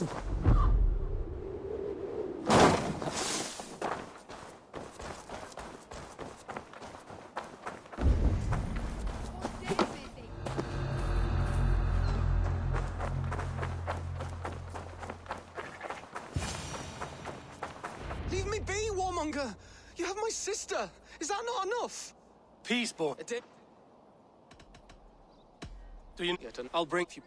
Leave me be, warmonger! You have my sister! Is that not enough? Peace, boy. Do you get an? I'll bring you.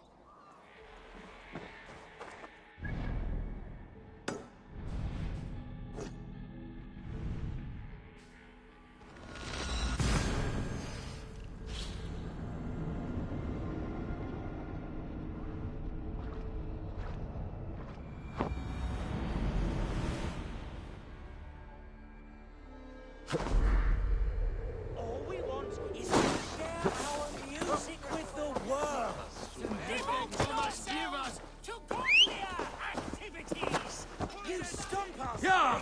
All we want is to share our music with the world. Devote yourselves to godlier activities. You stump us. Yeah!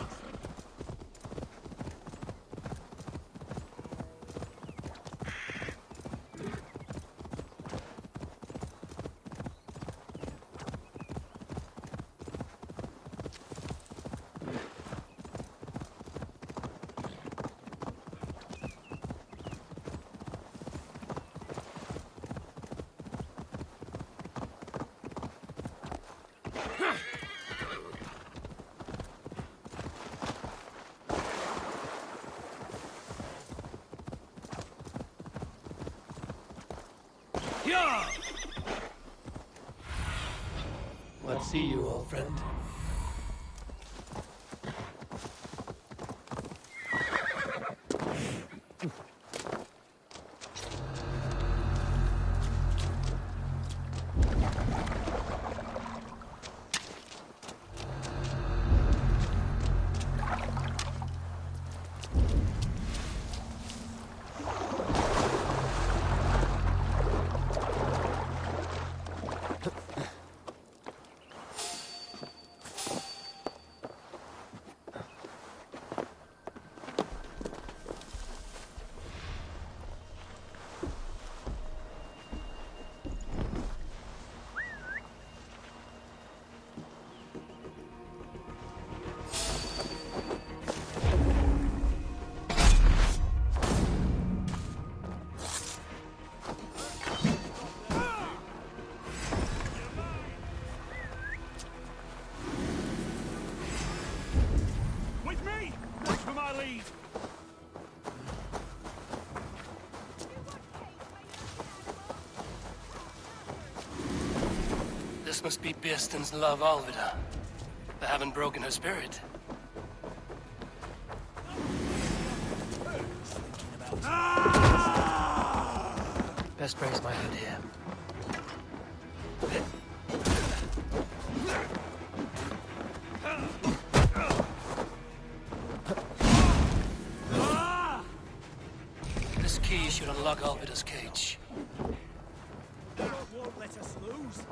Yeah! Let's see you, old friend. With me! Watch for my lead! This must be Birsten's love, Alvida. They haven't broken her spirit. Best raise my hood here. This key should unlock Alvida's cage. God won't let us lose.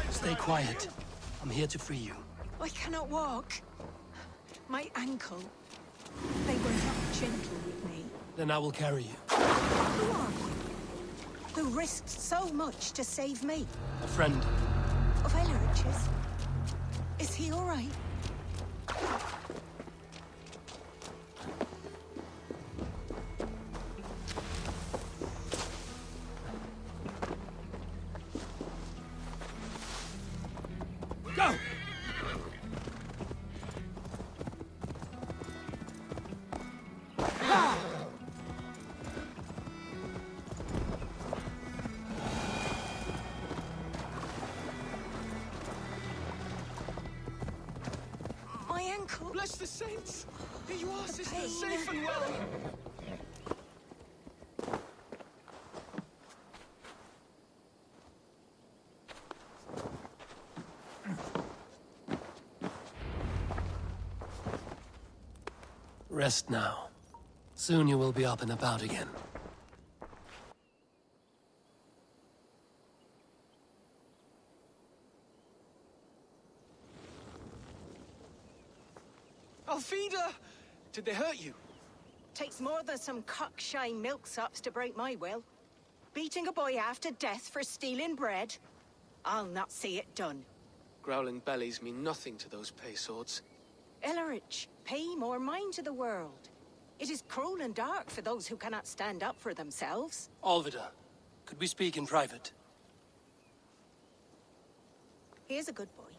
Stay quiet. I'm here to free you. I cannot walk. My ankle. They were not gentle with me. Then I will carry you. Who are you? Who risked so much to save me? A friend. Of Elrich's? Is he all right? Go! My ankle. Bless the saints! Here you are, sister, pain. safe and well! Rest now. Soon you will be up and about again. Alfida! Did they hurt you? Takes more than some cockshy milksops to break my will. Beating a boy half to death for stealing bread? I'll not see it done. Growling bellies mean nothing to those pay swords. Ellerich, pay more mind to the world. It is cruel and dark for those who cannot stand up for themselves. Alvida, could we speak in private? He is a good boy,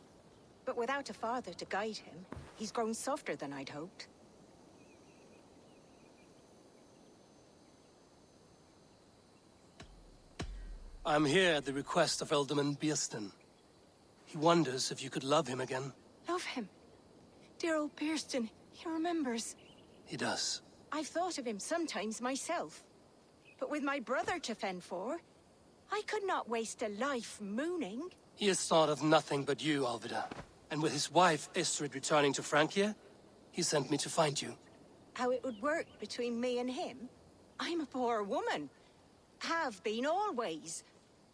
but without a father to guide him, he's grown softer than I'd hoped. I'm here at the request of Alderman Beerston. He wonders if you could love him again. Love him. Dear old Beerston, he remembers. He does. I've thought of him sometimes myself. But with my brother to fend for, I could not waste a life mooning. He has thought of nothing but you, Alvida. And with his wife, Estrid, returning to Francia, he sent me to find you. How it would work between me and him? I'm a poor woman. Have been always.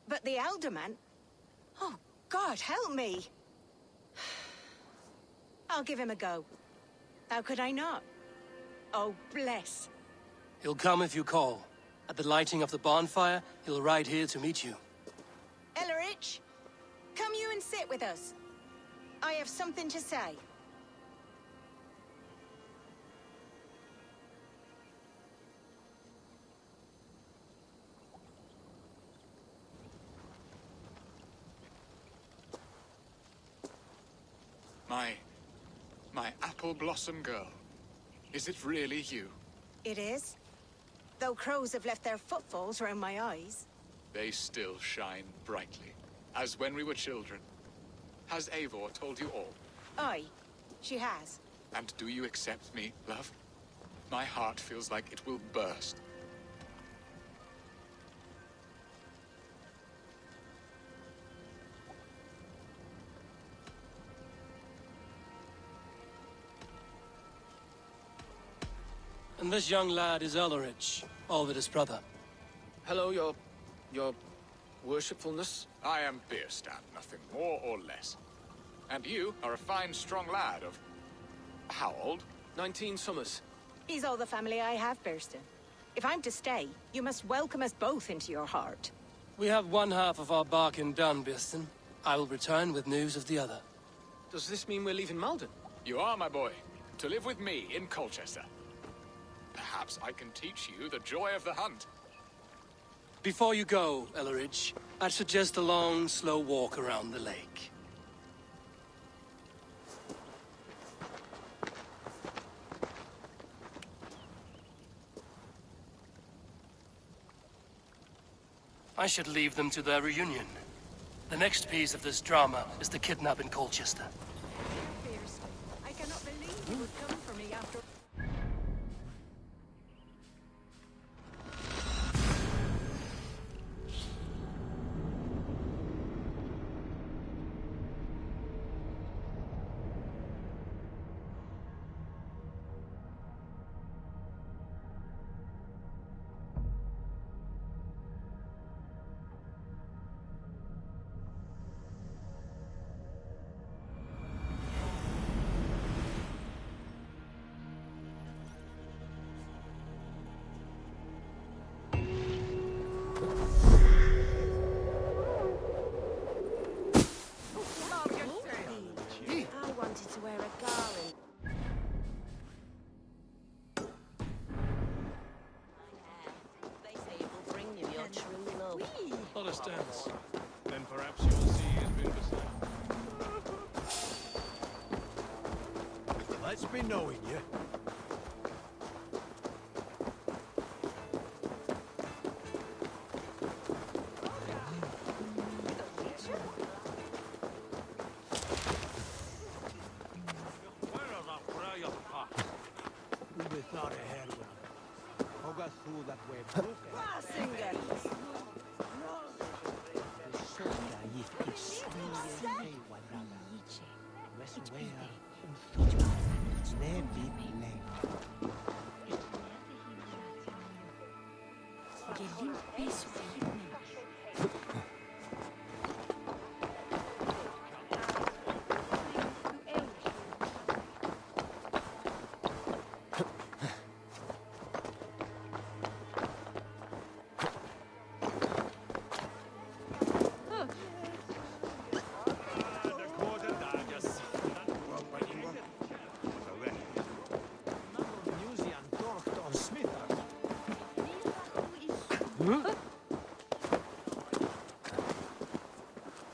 But the alderman... Oh, God, help me! I'll give him a go. How could I not? Oh, bless. He'll come if you call. At the lighting of the bonfire, he'll ride here to meet you. Ellerich, come you and sit with us. I have something to say. My apple blossom girl. Is it really you? It is. Though crows have left their footfalls around my eyes. They still shine brightly, as when we were children. Has Eivor told you all? Aye, she has. And do you accept me, love? My heart feels like it will burst. And this young lad is Ellerich, Alvida's brother. Hello, your worshipfulness. I am Beerstan, nothing more or less. And you are a fine, strong lad of... how old? 19 summers. He's all the family I have, Beerston. If I'm to stay, you must welcome us both into your heart. We have one half of our bargain done, Beerston. I will return with news of the other. Does this mean we're leaving Malden? You are, my boy, to live with me in Colchester. Perhaps I can teach you the joy of the hunt. Before you go, Ellerich, I'd suggest a long, slow walk around the lake. I should leave them to their reunion. The next piece of this drama is the kidnap in Colchester. Beerston, I cannot believe you would come for me after... I wanted to wear a garland. They say it will bring you your true love. Not a stance. Then perhaps you will see he has been beside. Let's be knowing you. We thought ahead with him. Hoga through that way.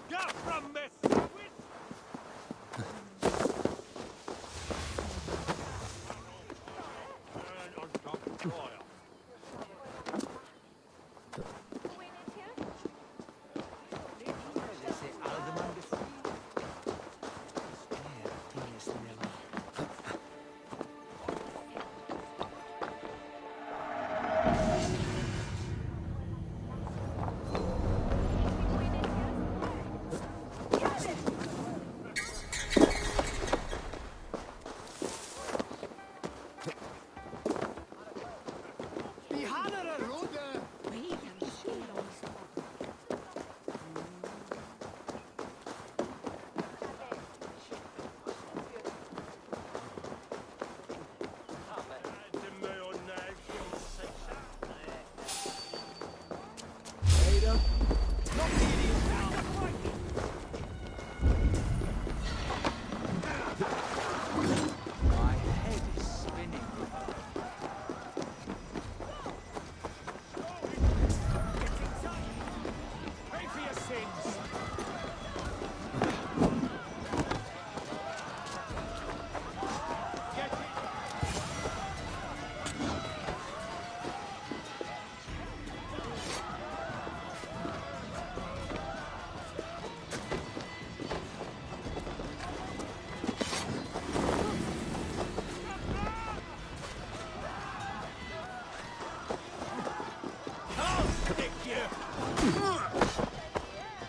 Get from me, sandwich!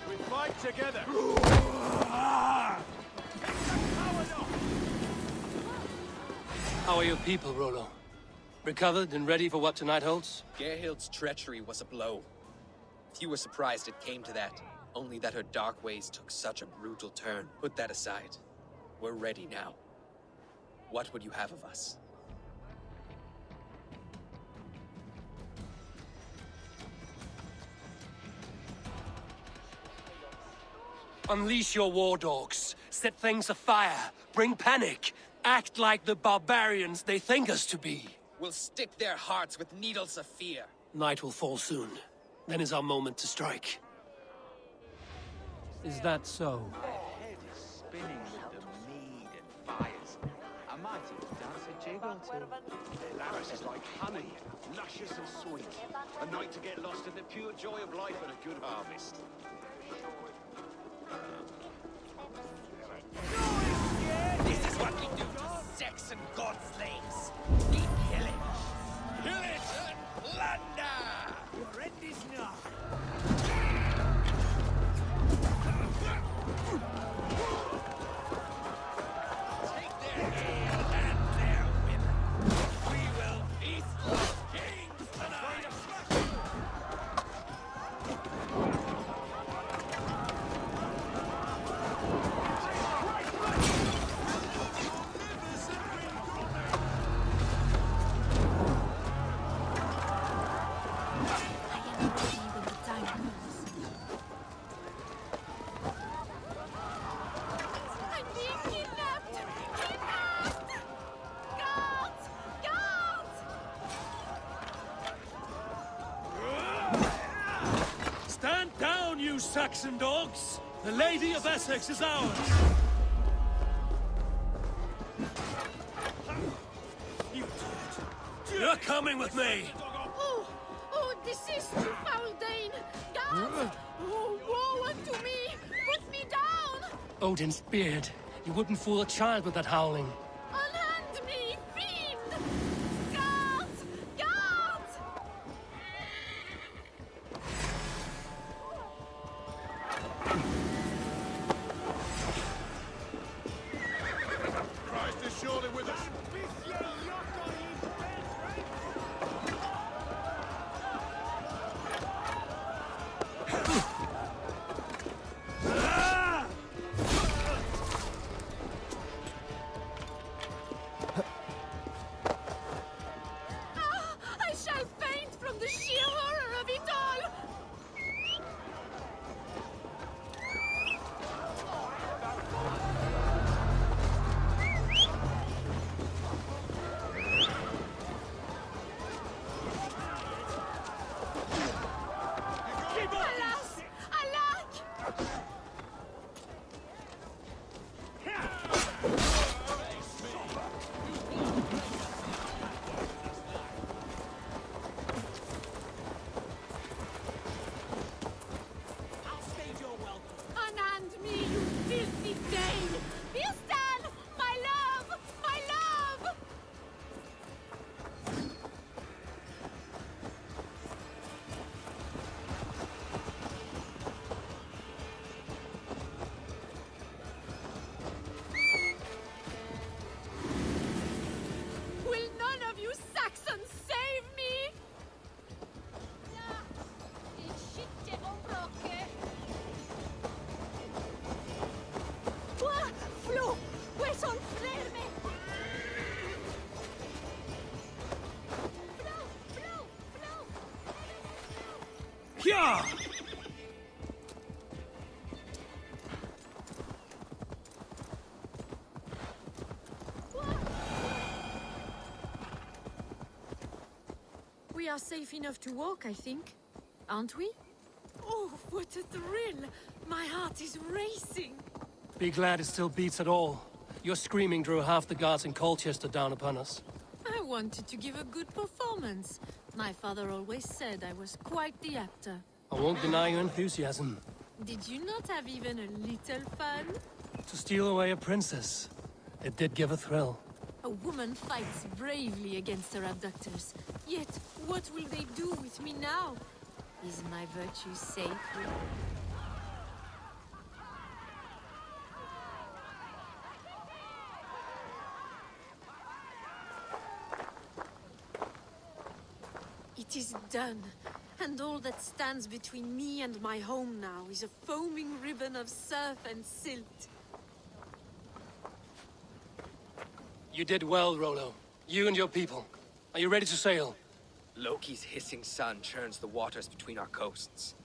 We fight together. How are your people, Rollo? Recovered and ready for what tonight holds? Gerhild's treachery was a blow. Few were surprised it came to that, only that her dark ways took such a brutal turn. Put that aside. We're ready now. What would you have of us? Unleash your war dogs. Set things afire. Bring panic. Act like the barbarians they think us to be. We'll stick their hearts with needles of fear. Night will fall soon. Then is our moment to strike. Is that so? Head is spinning with the mead and fires. I might even dance a jig or two. Laris is like honey, luscious and sweet. A night to get lost in the pure joy of life and a good harvest. This is what we do to Saxon godslaves. We pillage. Pillage and plunder! Your end is nigh. Take their ale and their women. We will feast like kings tonight! I'm being kidnapped! Kidnapped! Guards! Guards! Stand down, you Saxon dogs! The Lady of Essex is ours! You're coming with me! Oh, desist, you foul Dane! Guards! Oh, woe unto me! Put me down! Odin's beard. You wouldn't fool a child with that howling. Unhand me, fiend! Guards! Guards! Christ is surely with us. I shall faint from the sheer horror of it all! Yeah! We are safe enough to walk, I think. Aren't we? Oh, what a thrill! My heart is racing! Be glad it still beats at all. Your screaming drew half the guards in Colchester down upon us. I wanted to give a good performance. My father always said I was quite the actor. I won't deny your enthusiasm. Did you not have even a little fun? To steal away a princess, it did give a thrill. A woman fights bravely against her abductors. Yet, what will they do with me now? Is my virtue safe? It is done, and all that stands between me and my home now is a foaming ribbon of surf and silt. You did well, Rollo. You and your people. Are you ready to sail? Loki's hissing sun churns the waters between our coasts.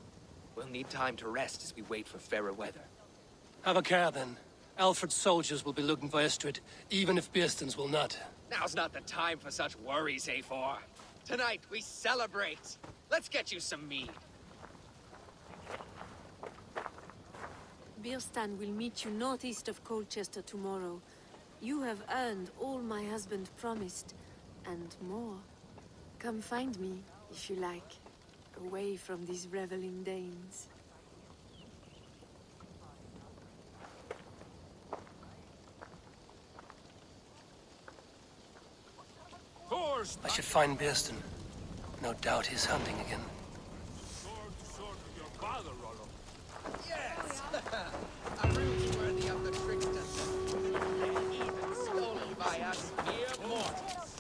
We'll need time to rest as we wait for fairer weather. Have a care, then. Alfred's soldiers will be looking for Estrid, even if Bearstons will not. Now's not the time for such worries, A4. Tonight, we celebrate. Let's get you some mead. Birstan will meet you northeast of Colchester tomorrow. You have earned all my husband promised, and more. Come find me, if you like, away from these reveling Danes. I should find Bearston. No doubt he's hunting again. Yes! A route worthy of the tricksters. Even stolen by us mere mortals.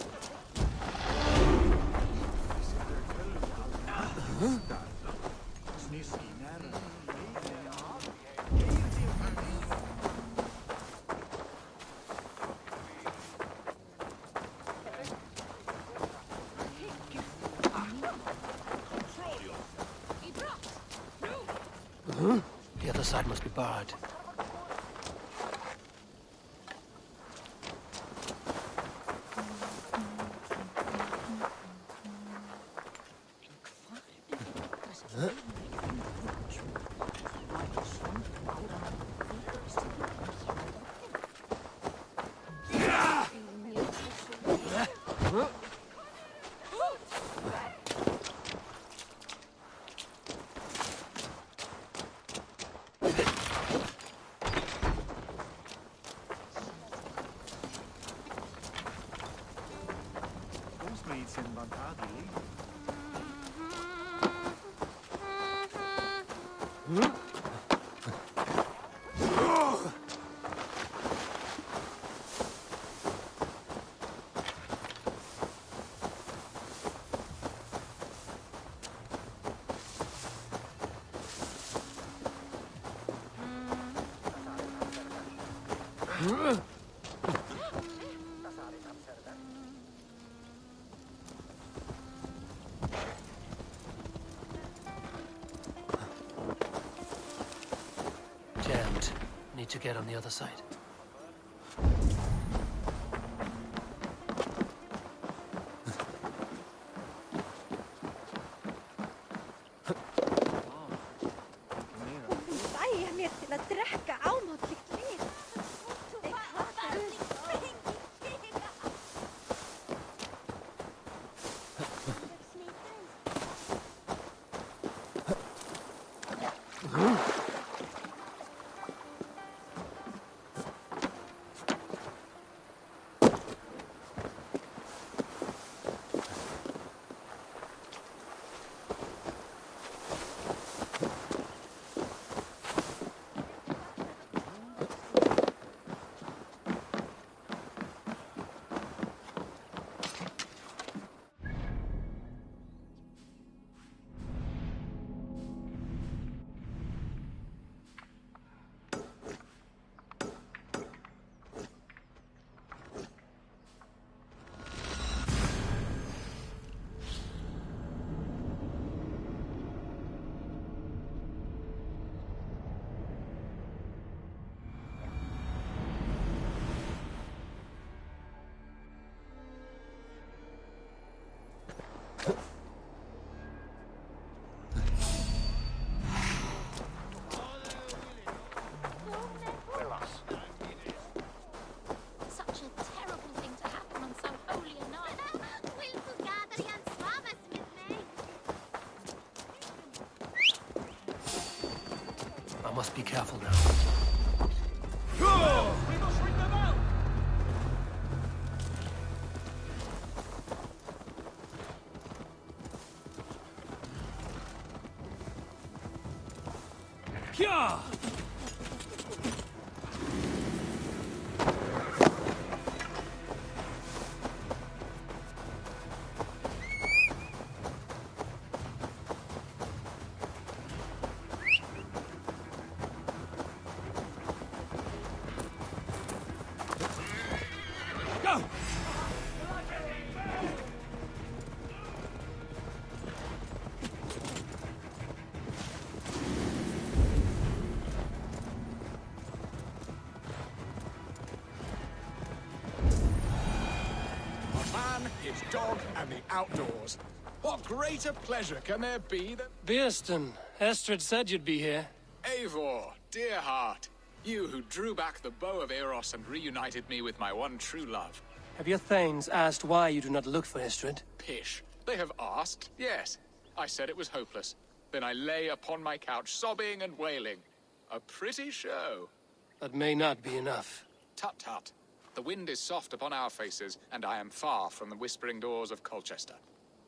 The other side must be barred. Jammed. Need to get on the other side. Veier mér til að drekka ámáttligt líf. Ég hatar must be careful now. We must ring them out! Kya! Go! Man, his dog, and the outdoors. What greater pleasure can there be than... Beerston, Estrid said you'd be here. Eivor, dear heart. You who drew back the bow of Eros and reunited me with my one true love. Have your thanes asked why you do not look for Estrid? Pish. They have asked, yes. I said it was hopeless. Then I lay upon my couch, sobbing and wailing. A pretty show. That may not be enough. Tut-tut. The wind is soft upon our faces, and I am far from the whispering doors of Colchester.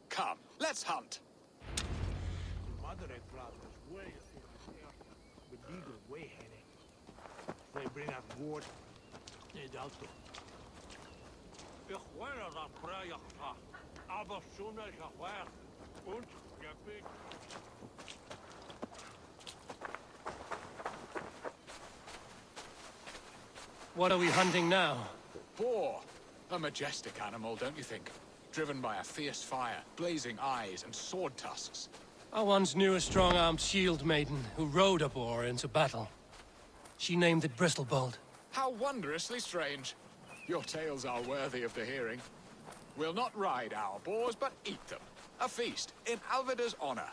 Come, let's hunt. They bring up wood. Niet auto. Ich wäre da Projekt, aber schon als ich war. Und gepick. What are we hunting now? Boar. A majestic animal, don't you think? Driven by a fierce fire, blazing eyes, and sword tusks. I once knew a strong-armed shield maiden who rode a boar into battle. She named it Bristlebolt. How wondrously strange. Your tales are worthy of the hearing. We'll not ride our boars, but eat them. A feast, in Alvida's honor.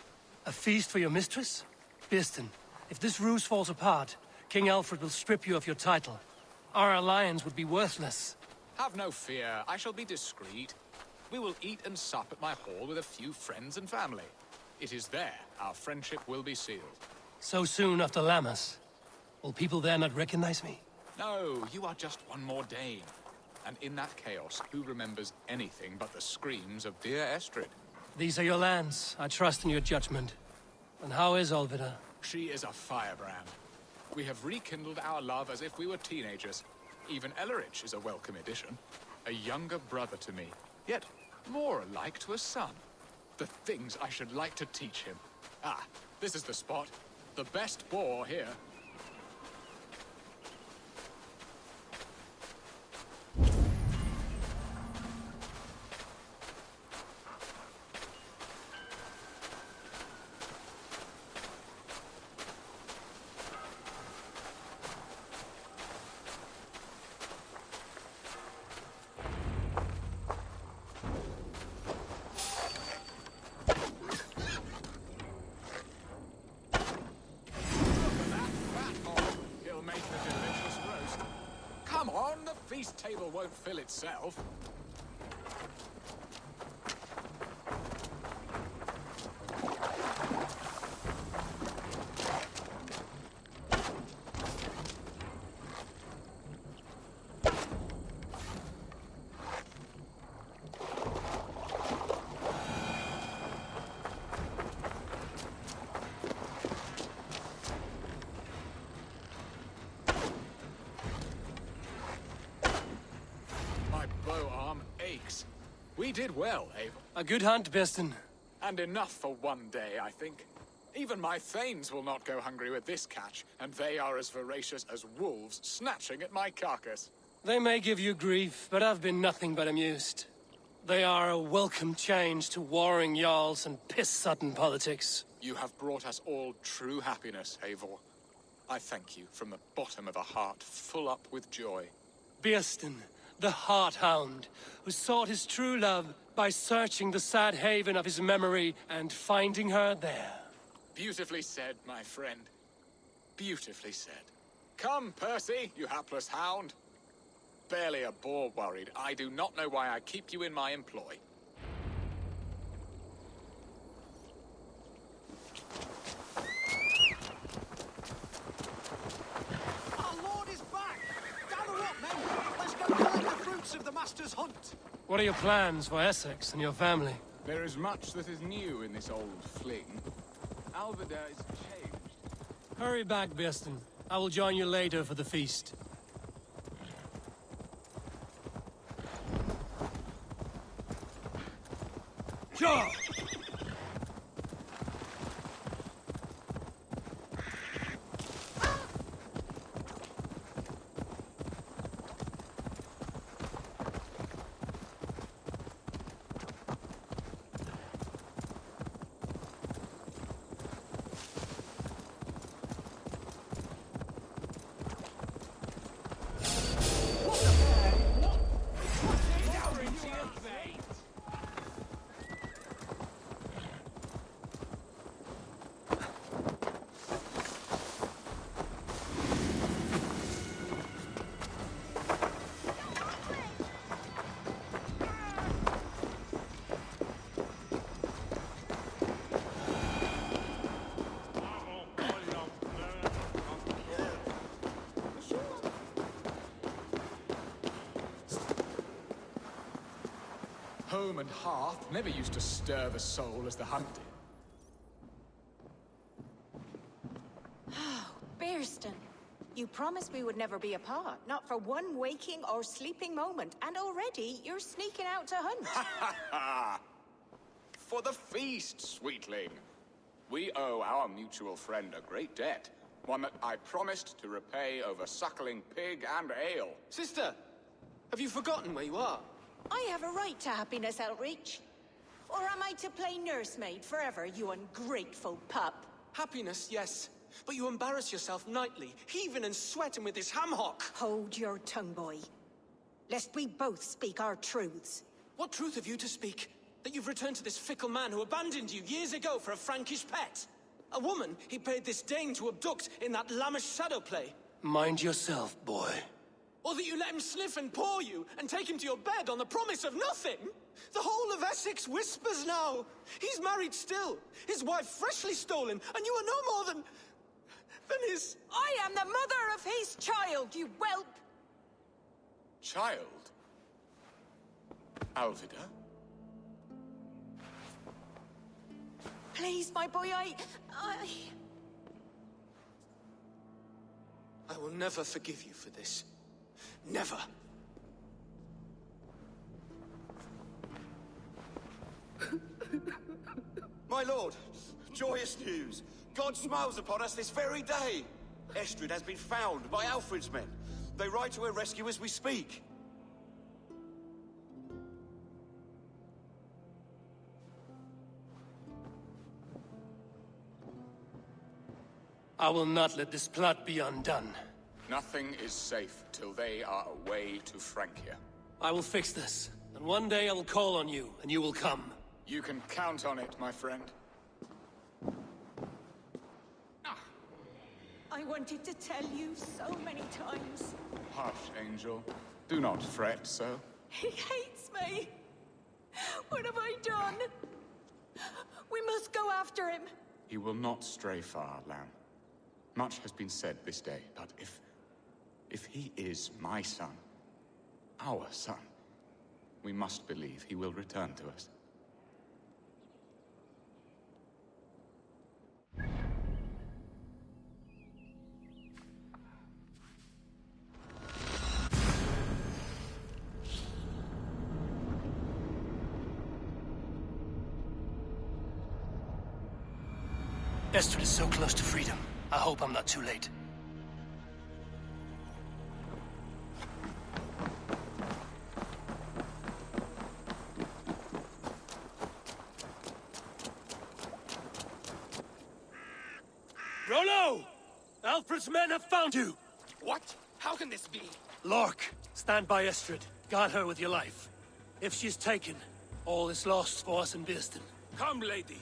A feast for your mistress? Beerston, if this ruse falls apart, King Alfred will strip you of your title. Our alliance would be worthless. Have no fear, I shall be discreet. We will eat and sup at my hall with a few friends and family. It is there our friendship will be sealed. So soon after Lammas? Will people there not recognize me? No, you are just one more Dane. And in that chaos, who remembers anything but the screams of dear Estrid? These are your lands. I trust in your judgment. And how is Olvida? She is a firebrand. We have rekindled our love as if we were teenagers. Even Ellerich is a welcome addition. A younger brother to me, yet more alike to a son. The things I should like to teach him. Ah, this is the spot. The best boar here. The feast table won't fill itself. We did well, Eivor. A good hunt, Beerston. And enough for one day, I think. Even my thanes will not go hungry with this catch, and they are as voracious as wolves snatching at my carcass. They may give you grief, but I've been nothing but amused. They are a welcome change to warring jarls and piss-sodden politics. You have brought us all true happiness, Eivor. I thank you from the bottom of a heart full up with joy. Beerston, the Heart Hound, who sought his true love by searching the sad haven of his memory and finding her there. Beautifully said, my friend. Beautifully said. Come, Percy, you hapless hound. Barely a boar worried. I do not know why I keep you in my employ. hunters hunt. What are your plans for Essex and your family? There is much that is new in this old fling. Alvida is changed. Hurry back, Birston. I will join you later for the feast. Sure! Home and hearth never used to stir the soul as the hunt did. Birston, you promised we would never be apart, not for one waking or sleeping moment, and already you're sneaking out to hunt. For the feast, sweetling. We owe our mutual friend a great debt. One that I promised to repay over suckling pig and ale. Sister, have you forgotten where you are? I have a right to happiness, Outreach. Or am I to play nursemaid forever, you ungrateful pup? Happiness, yes. But you embarrass yourself nightly, heaving and sweating with this ham-hock. Hold your tongue, boy. Lest we both speak our truths. What truth have you to speak? That you've returned to this fickle man who abandoned you years ago for a Frankish pet? A woman he paid this Dane to abduct in that lammish shadow play? Mind yourself, boy. Or that you let him sniff and paw you, and take him to your bed on the promise of nothing? The whole of Essex whispers now. He's married still, his wife freshly stolen, and you are no more than his... I am the mother of his child, you whelp! Child? Alvida? Please, my boy, I will never forgive you for this. Never. My lord, joyous news. God smiles upon us this very day. Estrid has been found by Alfred's men. They ride to her rescue as we speak. I will not let this plot be undone. Nothing is safe till they are away to Francia. I will fix this, and one day I will call on you, and you will come. You can count on it, my friend. I wanted to tell you so many times. Hush, Angel. Do not fret so. He hates me. What have I done? We must go after him. He will not stray far, lamb. Much has been said this day, but if he is my son, our son, we must believe he will return to us. Estrid is so close to freedom. I hope I'm not too late. Rollo! Alfred's men have found you! What? How can this be? Lork, stand by Estrid. Guard her with your life. If she's taken, all is lost for us in Birston. Come, lady.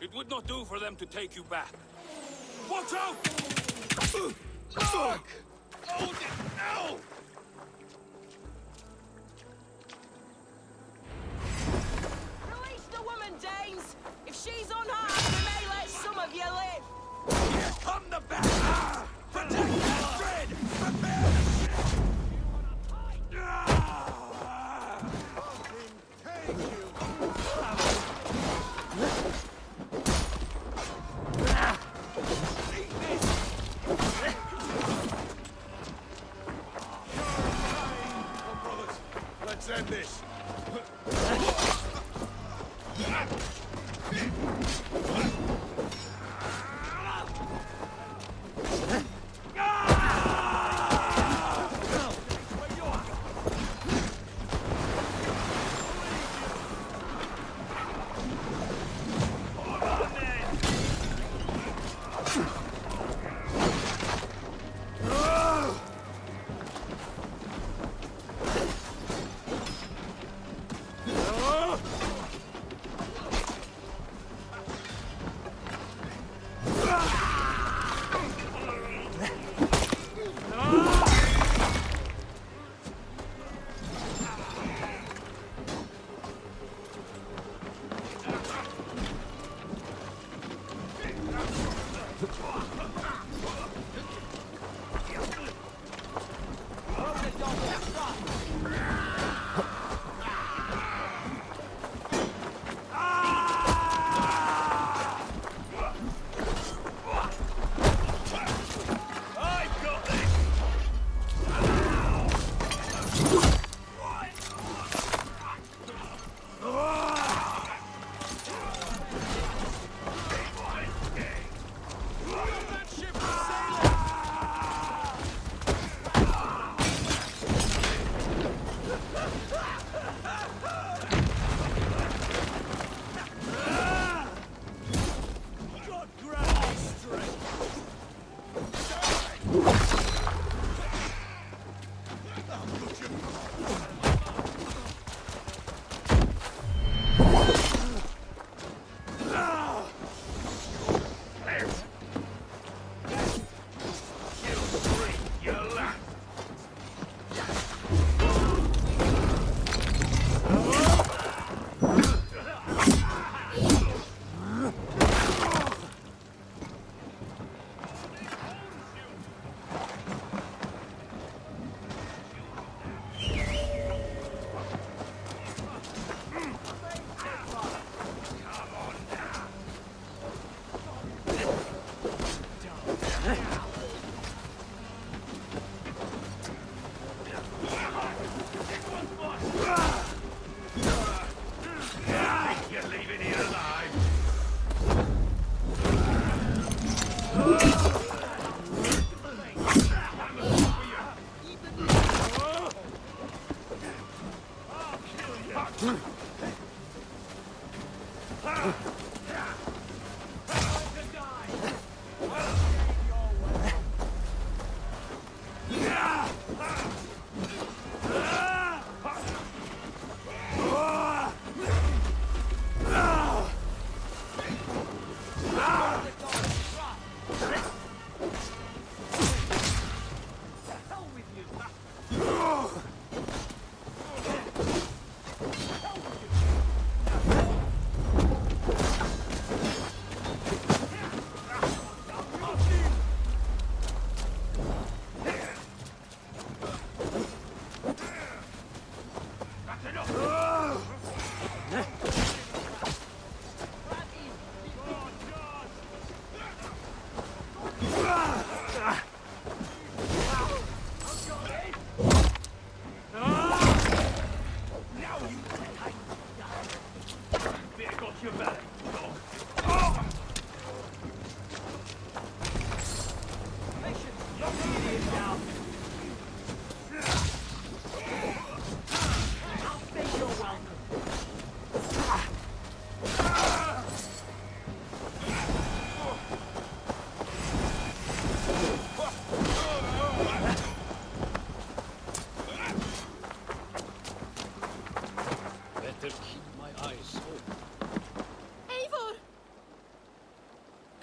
It would not do for them to take you back. Watch out! Lork! Hold it now! Release the woman, Danes! If she's unharmed, we may let some of you live! Here come the back! Ah! Protect Astrid! Prepare the ship! Let's end this.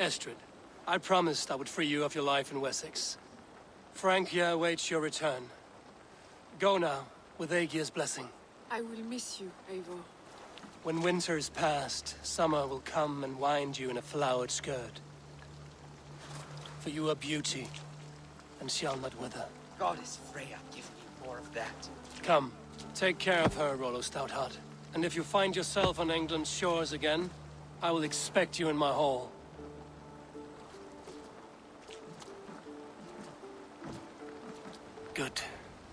Estrid, I promised I would free you of your life in Wessex. Frank here awaits your return. Go now, with Aegir's blessing. I will miss you, Eivor. When winter is past, summer will come and wind you in a flowered skirt. For you are beauty, and shall not wither. Goddess Freya, give me more of that. Come, take care of her, Rollo Stoutheart. And if you find yourself on England's shores again, I will expect you in my hall. Good.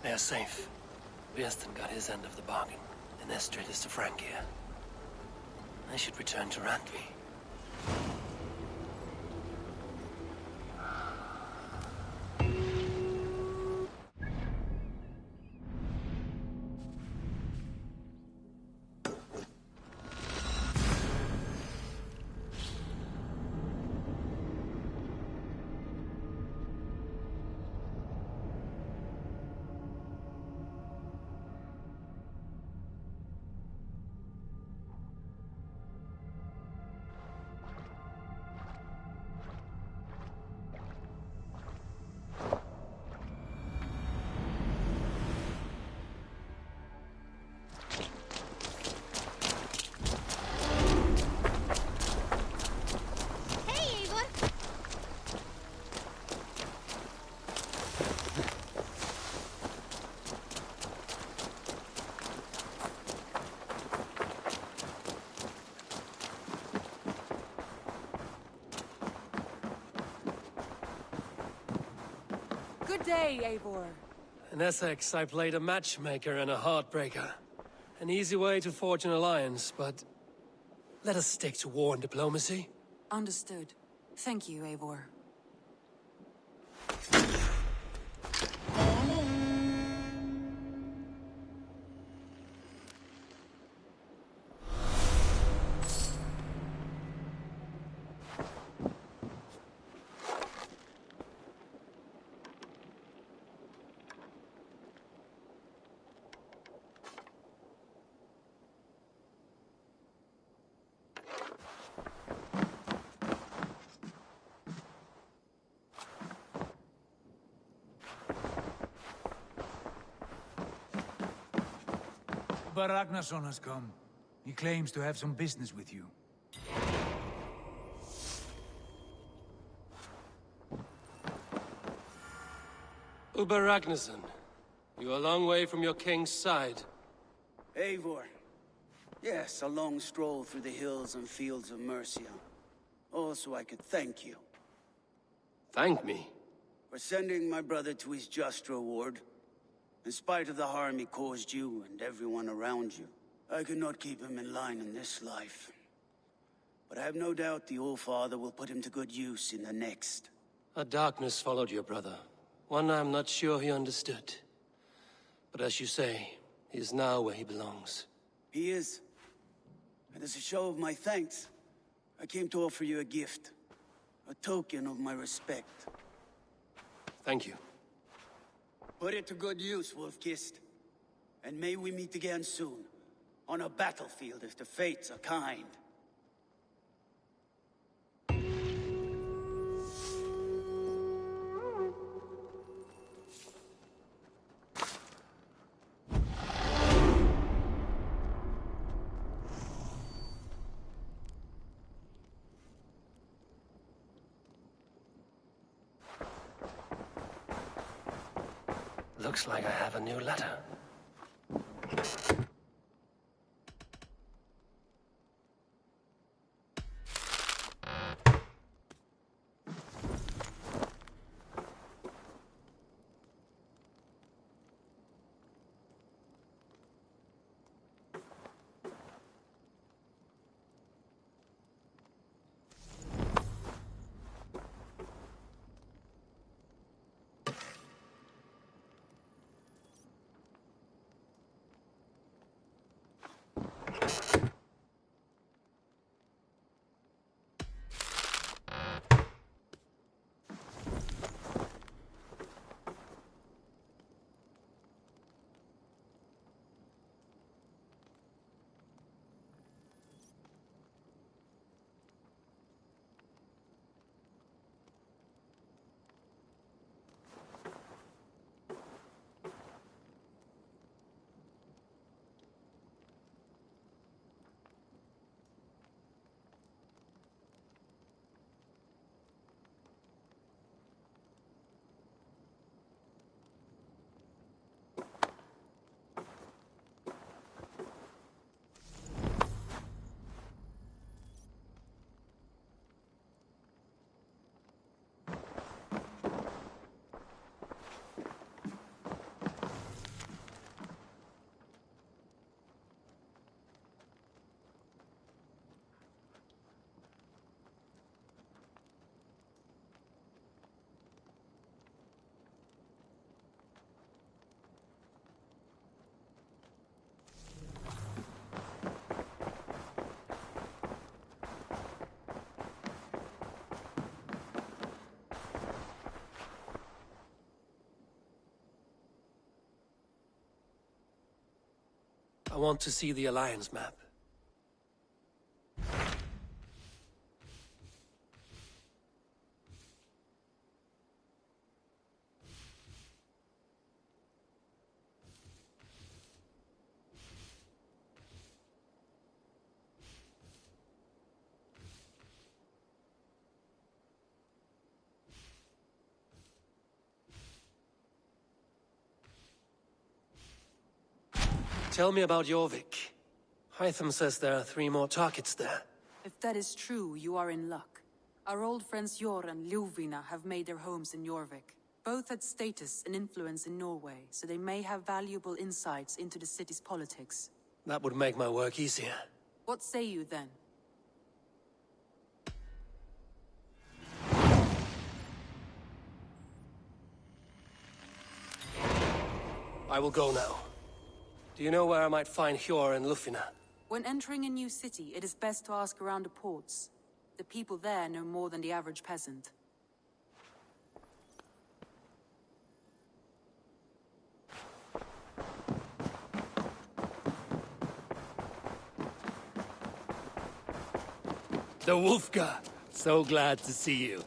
They are safe. Bieston got his end of the bargain, and Estrid is to Francia. I should return to Randvi. Hey, Eivor! Good day, Eivor. In Essex, I played a matchmaker and a heartbreaker. An easy way to forge an alliance, but let us stick to war and diplomacy. Understood. Thank you, Eivor. But Ragnarsson has come. He claims to have some business with you. Uber Ragnarsson, you are a long way from your king's side. Eivor. Yes, a long stroll through the hills and fields of Mercia. Also, I could thank you. Thank me? For sending my brother to his just reward. In spite of the harm he caused you and everyone around you, I could not keep him in line in this life. But I have no doubt the All-Father will put him to good use in the next. A darkness followed your brother. One I'm not sure he understood. But as you say, he is now where he belongs. He is. And as a show of my thanks, I came to offer you a gift. A token of my respect. Thank you. Put it to good use, Wolf-Kissed. And may we meet again soon. On a battlefield if the fates are kind. Looks like I have a new letter. I want to see the Alliance map. Tell me about Jorvik. Hytham says there are 3 more targets there. If that is true, you are in luck. Our old friends Jor and Ljuvina have made their homes in Jorvik. Both had status and influence in Norway, so they may have valuable insights into the city's politics. That would make my work easier. What say you then? I will go now. Do you know where I might find Hjor and Lufina? When entering a new city, it is best to ask around the ports. The people there know more than the average peasant. The Wolfka! So glad to see you.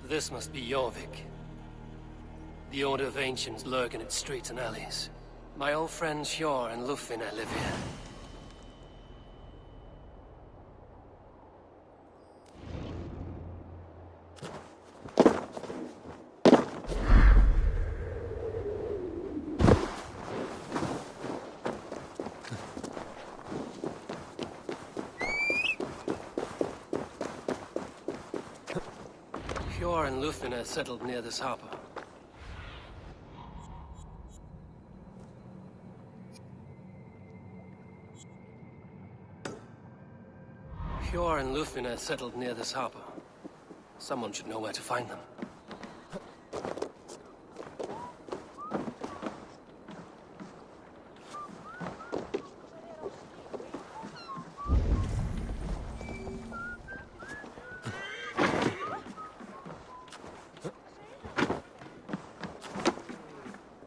This must be Jorvik. The Order of Ancients lurk in its streets and alleys. My old friends Hjor and Lufina live here. Hjor and Lufina settled near this harbor. Hjor and Lufina settled near this harbor. Someone should know where to find them.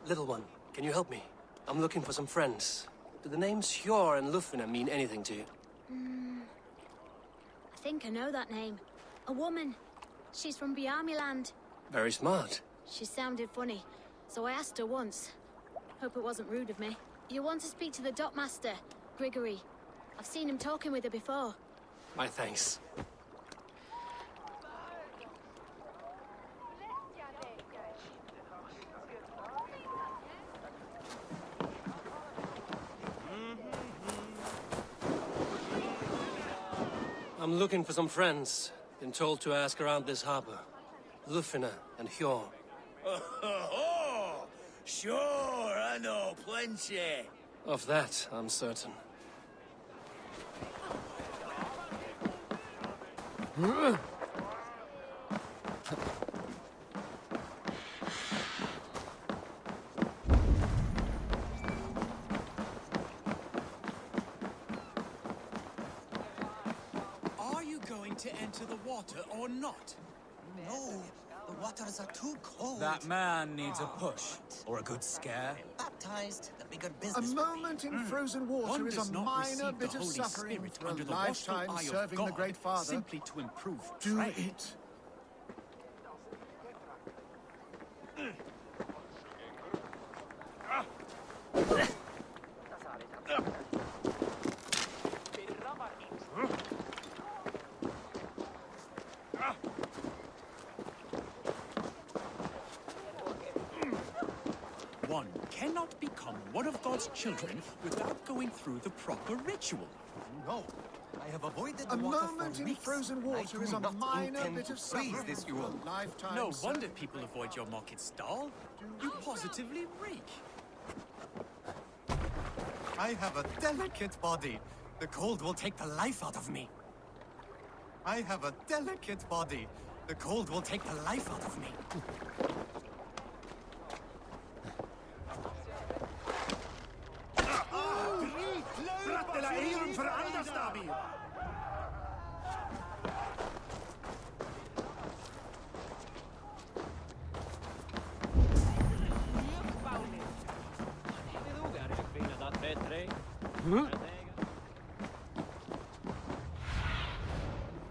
Little one, can you help me? I'm looking for some friends. Do the names Hjor and Lufina mean anything to you? I think I know that name. A woman. She's from Biamiland. Very smart. She sounded funny, so I asked her once. Hope it wasn't rude of me. You want to speak to the dockmaster, Grigory. I've seen him talking with her before. My thanks. I'm looking for some friends. Been told to ask around this harbor. Lufina and Hjor. Oh, sure, I know plenty. Of that, I'm certain. Are you going to enter the water or not? No, the waters are too cold. That man needs a push, or a good scare. Baptized, the bigger A business. moment in frozen water One is does a not minor receive the bit of Holy suffering Spirit for under a the watchful lifetime eye of serving the God, Great Father. simply to improve Do trade. it. One cannot become one of God's children without going through the proper ritual. No, I have avoided A the water moment for in weeks. frozen I water do is a not minor intend bit to of breathe suffering this for fuel. a lifetime No wonder serving. people avoid your market stall. You positively reek. I have a delicate body. The cold will take the life out of me. I have a delicate body. The cold will take the life out of me.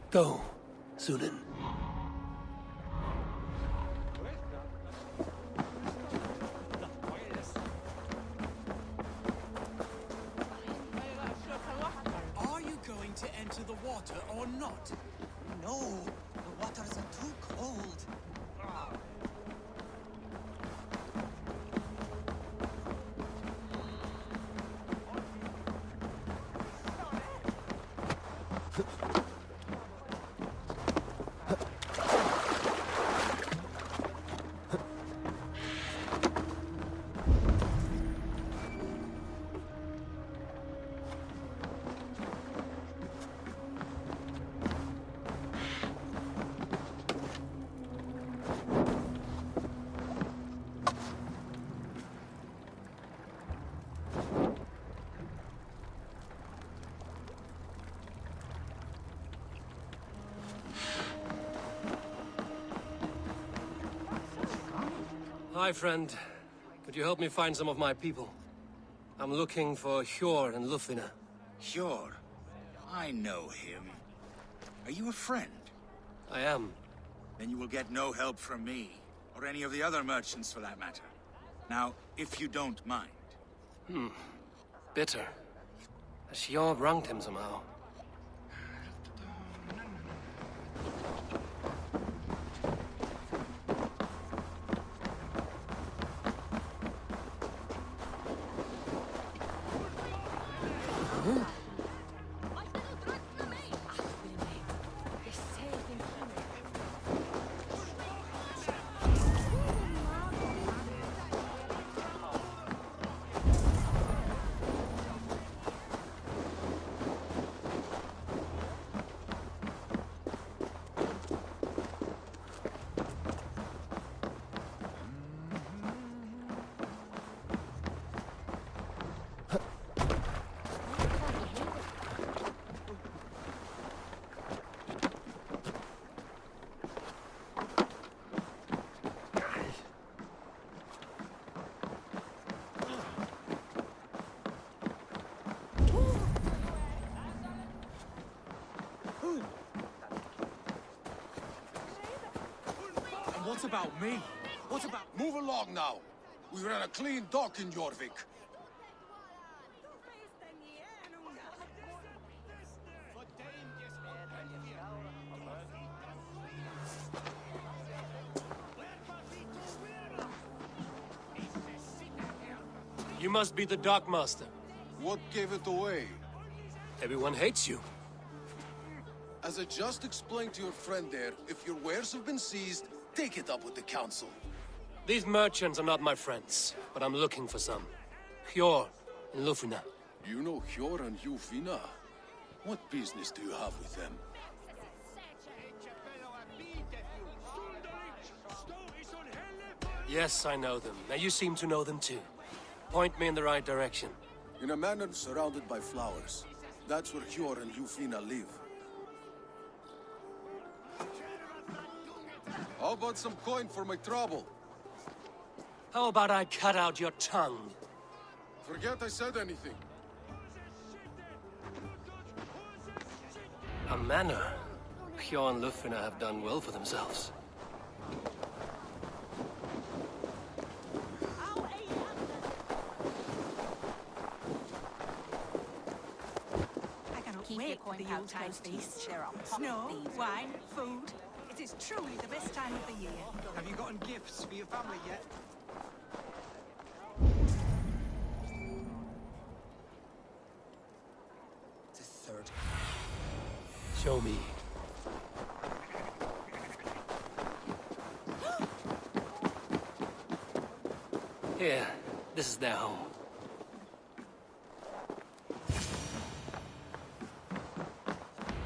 Go, Sunan. Are you going to enter the water or not? No, the waters are too cold. Hi, friend. Could you help me find some of my people? I'm looking for Hjor and Lufvina. Hjor? I know him. Are you a friend? I am. Then you will get no help from me, or any of the other merchants for that matter. Now, if you don't mind. Bitter. Has Hjor wronged him somehow? What about me? What about... Move along now. We ran a clean dock in Jorvik. You must be the Dockmaster. What gave it away? Everyone hates you. As I just explained to your friend there, if your wares have been seized, take it up with the council. These merchants are not my friends, but I'm looking for some. Hjor and Lufvina. You know Hjor and Lufvina? What business do you have with them? Yes, I know them. Now you seem to know them too. Point me in the right direction. In a manor surrounded by flowers. That's where Hjor and Ljufina live. How about some coin for my trouble? How about I cut out your tongue? Forget I said anything. A manor? Hjor and Ljufina have done well for themselves. Wait for the Yuletide feast. There are snow, wine, food. It is truly the best time of the year. Have you gotten gifts for your family yet? The third. Show me. Here, this is their home.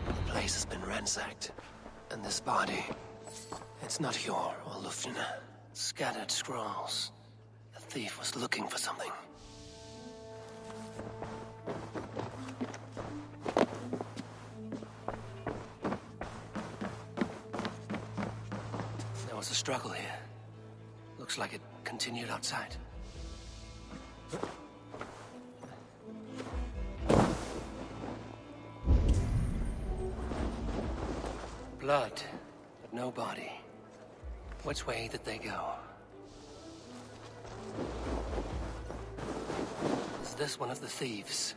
The place has been ransacked. And this body, it's not Hjor or Ljufina. Scattered scrolls. The thief was looking for something. There was a struggle here. Looks like it continued outside. Blood, but no body. Which way did they go? Is this one of the thieves?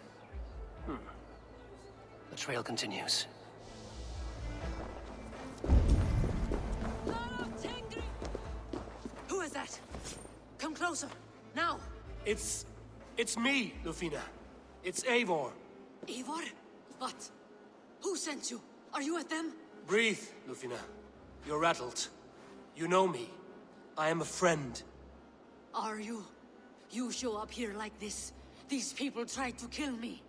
The trail continues. Who is that? Come closer, now! It's me, Ljufina. It's Eivor. Eivor? What? Who sent you? Are you with them? Breathe, Ljufina. You're rattled. You know me. I am a friend. Are you? You show up here like this. These people tried to kill me.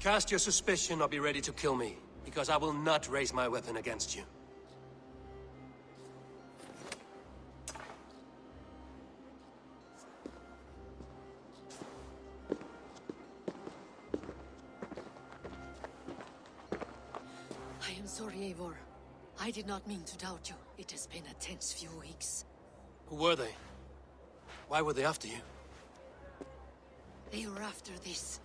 Cast your suspicion or be ready to kill me, because I will not raise my weapon against you. I am sorry, Eivor. I did not mean to doubt you. It has been a tense few weeks. Who were they? Why were they after you? They were after this.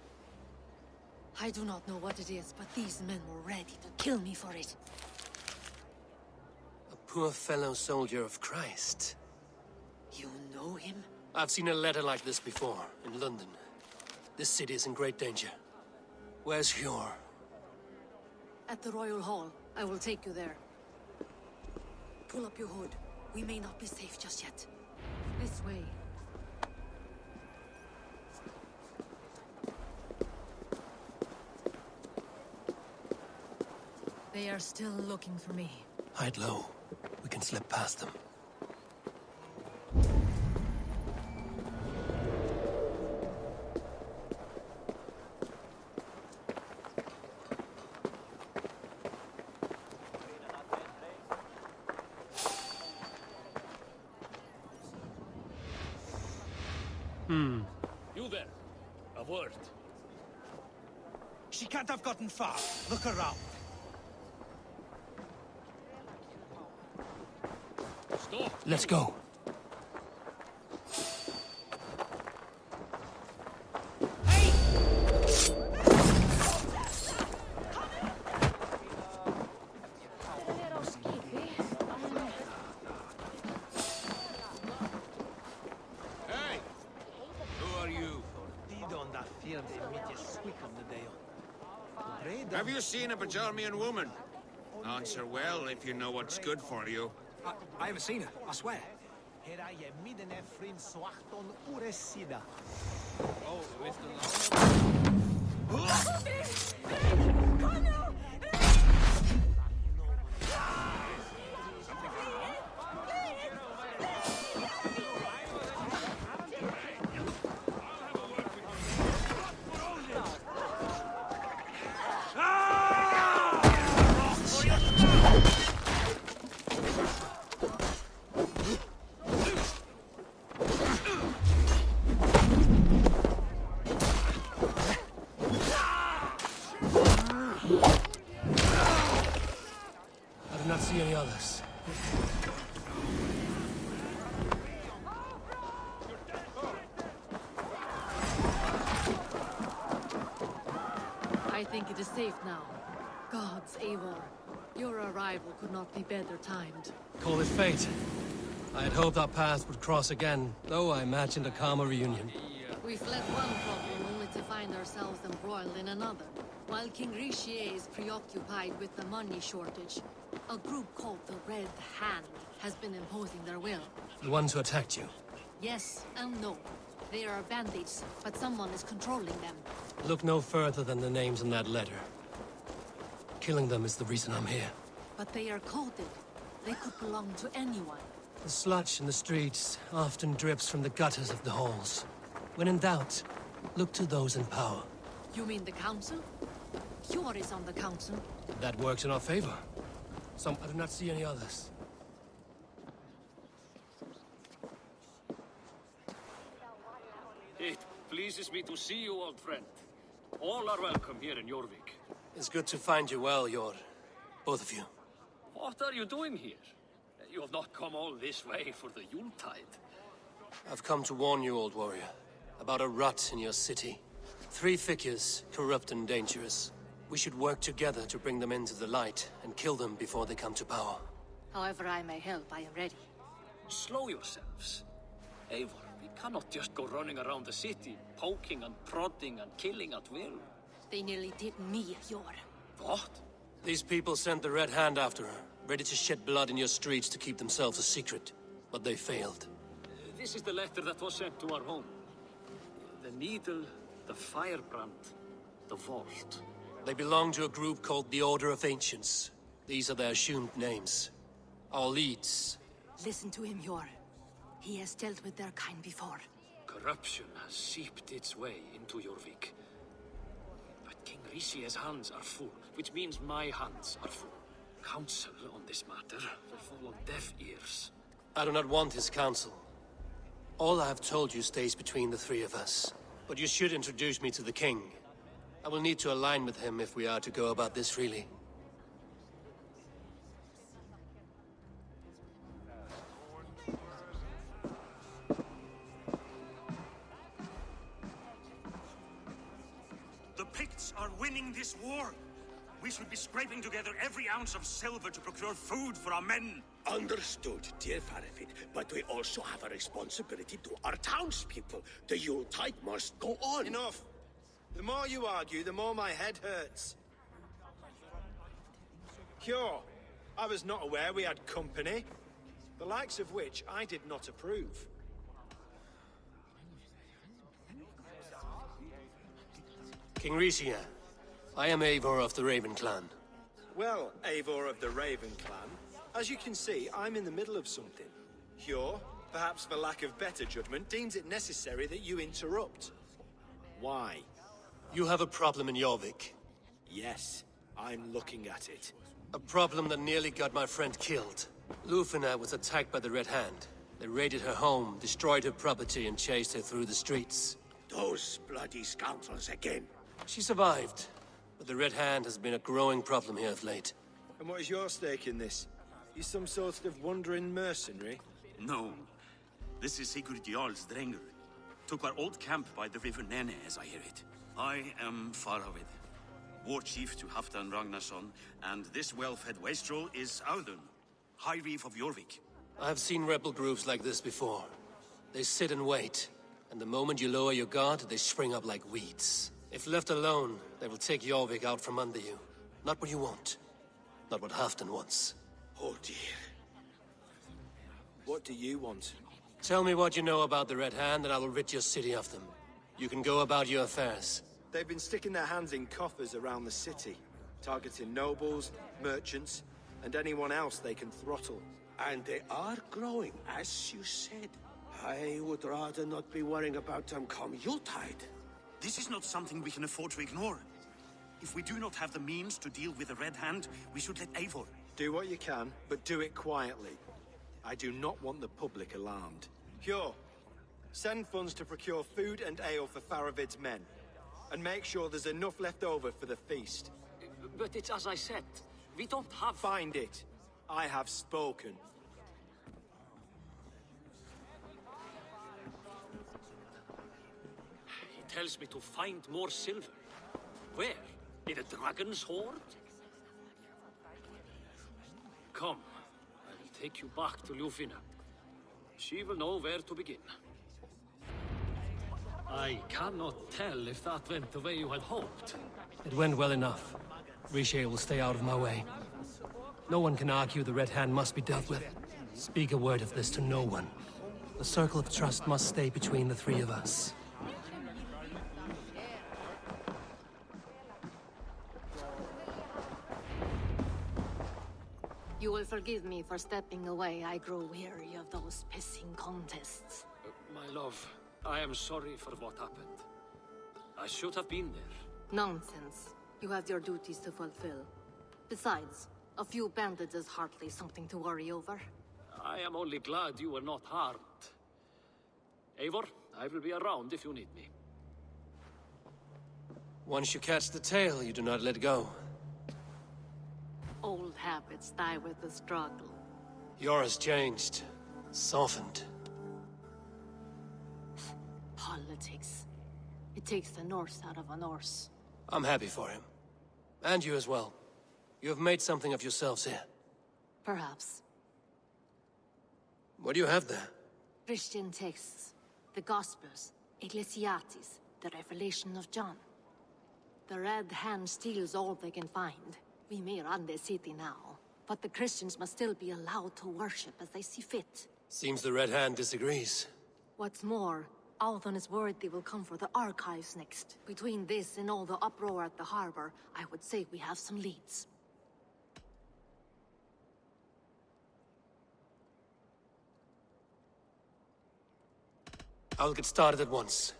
I do not know what it is, but these men were ready to kill me for it. A poor fellow soldier of Christ. You know him? I've seen a letter like this before, in London. This city is in great danger. Where's Hjor? At the Royal Hall. I will take you there. Pull up your hood. We may not be safe just yet. This way. They are still looking for me. Hide low. We can slip past them. You there. A word. She can't have gotten far. Look around. Stop. Let's go. Hey! Who are you? Have you seen a Bajarmian woman? Answer well if you know what's good for you. I haven't seen her, I swear. Oh, Mr. see any others. I think it is safe now. Gods, Eivor. Your arrival could not be better timed. Call it fate. I had hoped our paths would cross again, though I imagined a calmer reunion. We fled one problem only to find ourselves embroiled in another. While King Richier is preoccupied with the money shortage, a group called the Red Hand has been imposing their will. The ones who attacked you. Yes and no. They are bandits, but someone is controlling them. Look no further than the names in that letter. Killing them is the reason I'm here. But they are coded. They could belong to anyone. The sludge in the streets often drips from the gutters of the halls. When in doubt, look to those in power. You mean the council? Hjor is on the council. That works in our favor. I do not see any others. It pleases me to see you, old friend. All are welcome here in Jorvik. It's good to find you well, Jor. Both of you. What are you doing here? You have not come all this way for the Yuletide. I've come to warn you, old warrior, about a rot in your city. 3 figures, corrupt and dangerous. We should work together to bring them into the light and kill them before they come to power. However I may help, I am ready. Slow yourselves. Eivor, we cannot just go running around the city, poking and prodding and killing at will. They nearly did me, Hjor. What? These people sent the Red Hand after her, ready to shed blood in your streets to keep themselves a secret. But they failed. This is the letter that was sent to our home. The needle, the firebrand, the vault. They belong to a group called the Order of Ancients. These are their assumed names. Our leads. Listen to him, Hjor. He has dealt with their kind before. Corruption has seeped its way into Jorvik. But King Richier's hands are full, which means my hands are full. Counsel on this matter will fall on deaf ears. I do not want his counsel. All I have told you stays between the 3 of us. But you should introduce me to the king. I will need to align with him if we are to go about this freely. The Picts are winning this war. We should be scraping together every ounce of silver to procure food for our men. Understood, dear Faravid, but we also have a responsibility to our townspeople. The Yuletide must go on. Enough! The more you argue, the more my head hurts. Hjor, I was not aware we had company, the likes of which I did not approve. King Richier, I am Eivor of the Raven Clan. Well, Eivor of the Raven Clan, as you can see, I'm in the middle of something. Hjor, perhaps for lack of better judgment, deems it necessary that you interrupt. Why? You have a problem in Jorvik. Yes, I'm looking at it. A problem that nearly got my friend killed. Lufina was attacked by the Red Hand. They raided her home, destroyed her property, and chased her through the streets. Those bloody scoundrels again. She survived, but the Red Hand has been a growing problem here of late. And what is your stake in this? You some sort of wandering mercenary? No. This is Sigurd Jarl's Drengr. Took our old camp by the river Nene, as I hear it. I am Faravid, war chief to Halfdan Ragnarsson, and this well-fed wastrel is Audun, High Reef of Jorvik. I have seen rebel groups like this before. They sit and wait, and the moment you lower your guard, they spring up like weeds. If left alone, they will take Jorvik out from under you. Not what you want. Not what Halfdan wants. Oh dear. What do you want? Tell me what you know about the Red Hand, and I will rid your city of them. You can go about your affairs. They've been sticking their hands in coffers around the city, targeting nobles, merchants, and anyone else they can throttle. And they are growing, as you said. I would rather not be worrying about them come Yuletide. This is not something we can afford to ignore. If we do not have the means to deal with the Red Hand, we should let Eivor. Do what you can, but do it quietly. I do not want the public alarmed. Hjor, send funds to procure food and ale for Faravid's men. And make sure there's enough left over for the feast. But it's as I said. We don't have... Find it. I have spoken. He tells me to find more silver. Where? In a dragon's hoard? Come, I will take you back to Ljufina. She will know where to begin. I cannot tell if that went the way you had hoped. It went well enough. Riche will stay out of my way. No one can argue the Red Hand must be dealt with. Speak a word of this to no one. The circle of trust must stay between the three of us. You will forgive me for stepping away. I grow weary of those pissing contests. My love, I am sorry for what happened. I should have been there. Nonsense. You have your duties to fulfill. Besides, a few bandits is hardly something to worry over. I am only glad you were not harmed. Eivor, I will be around if you need me. Once you catch the tail, you do not let go. Old habits die with the struggle. Yours changed. Softened. Politics. It takes the Norse out of a Norse. I'm happy for him. And you as well. You have made something of yourselves here. Perhaps. What do you have there? Christian texts. The Gospels. Ecclesiastes. The Revelation of John. The Red Hand steals all they can find. We may run the city now, but the Christians must still be allowed to worship as they see fit. Seems the Red Hand disagrees. What's more, Althon is worried they will come for the archives next. Between this and all the uproar at the harbor, I would say we have some leads. I'll get started at once.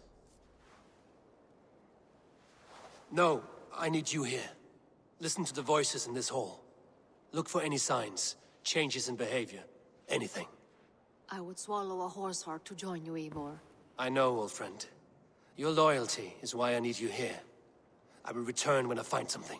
No, I need you here. Listen to the voices in this hall. Look for any signs, changes in behavior, anything. I would swallow a horse heart to join you, Eivor. I know, old friend. Your loyalty is why I need you here. I will return when I find something.